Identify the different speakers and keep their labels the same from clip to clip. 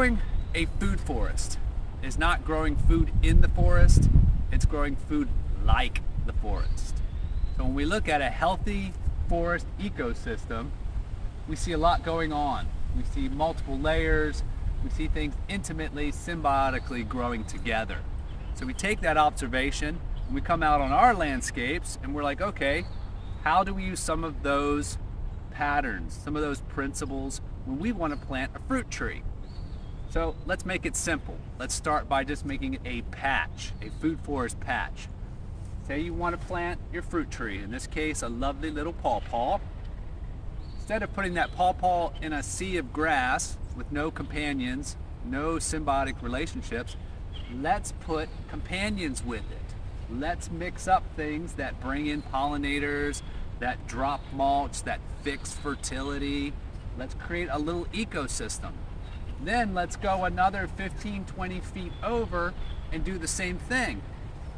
Speaker 1: growing a food forest is not growing food in the forest, it's growing food like the forest. So when we look at a healthy forest ecosystem, we see a lot going on. We see multiple layers, we see things intimately, symbiotically growing together. So we take that observation and we come out on our landscapes and we're like, okay, how do we use some of those patterns, some of those principles when we want to plant a fruit tree? So let's make it simple. Let's start by just making it a patch, a food forest patch. Say you want to plant your fruit tree, in this case a lovely little pawpaw. Instead of putting that pawpaw in a sea of grass with no companions, no symbiotic relationships, let's put companions with it. Let's mix up things that bring in pollinators, that drop mulch, that fix fertility. Let's create a little ecosystem. Then let's go another 15, 20 feet over and do the same thing.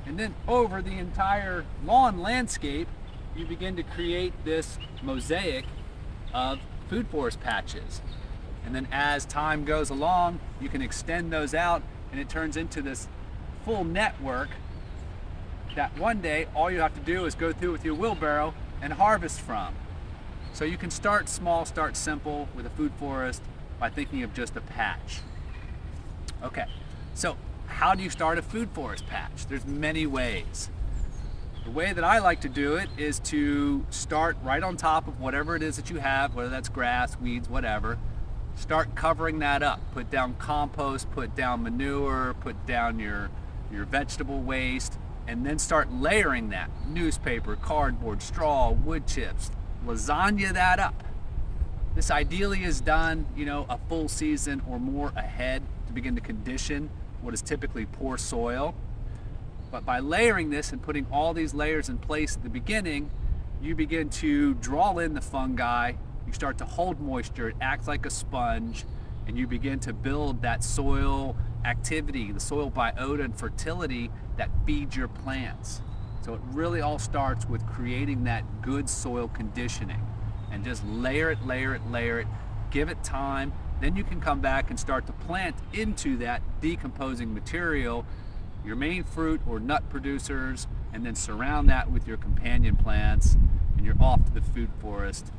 Speaker 1: And then over the entire lawn landscape, you begin to create this mosaic of food forest patches. And then as time goes along, you can extend those out and it turns into this full network that one day all you have to do is go through with your wheelbarrow and harvest from. So you can start small, start simple with a food forest by thinking of just a patch. Okay, so how do you start a food forest patch? There's many ways. The way that I like to do it is to start right on top of whatever it is that you have, whether that's grass, weeds, whatever. Start covering that up. Put down compost, put down manure, put down your vegetable waste, and then start layering that. Newspaper, cardboard, straw, wood chips. Lasagna that up. This ideally is done, a full season or more ahead to begin to condition what is typically poor soil. But by layering this and putting all these layers in place at the beginning, you begin to draw in the fungi, you start to hold moisture, it acts like a sponge, and you begin to build that soil activity, the soil biota and fertility that feeds your plants. So it really all starts with creating that good soil conditioning and just layer it, give it time. Then you can come back and start to plant into that decomposing material your main fruit or nut producers, and then surround that with your companion plants, and you're off to the food forest.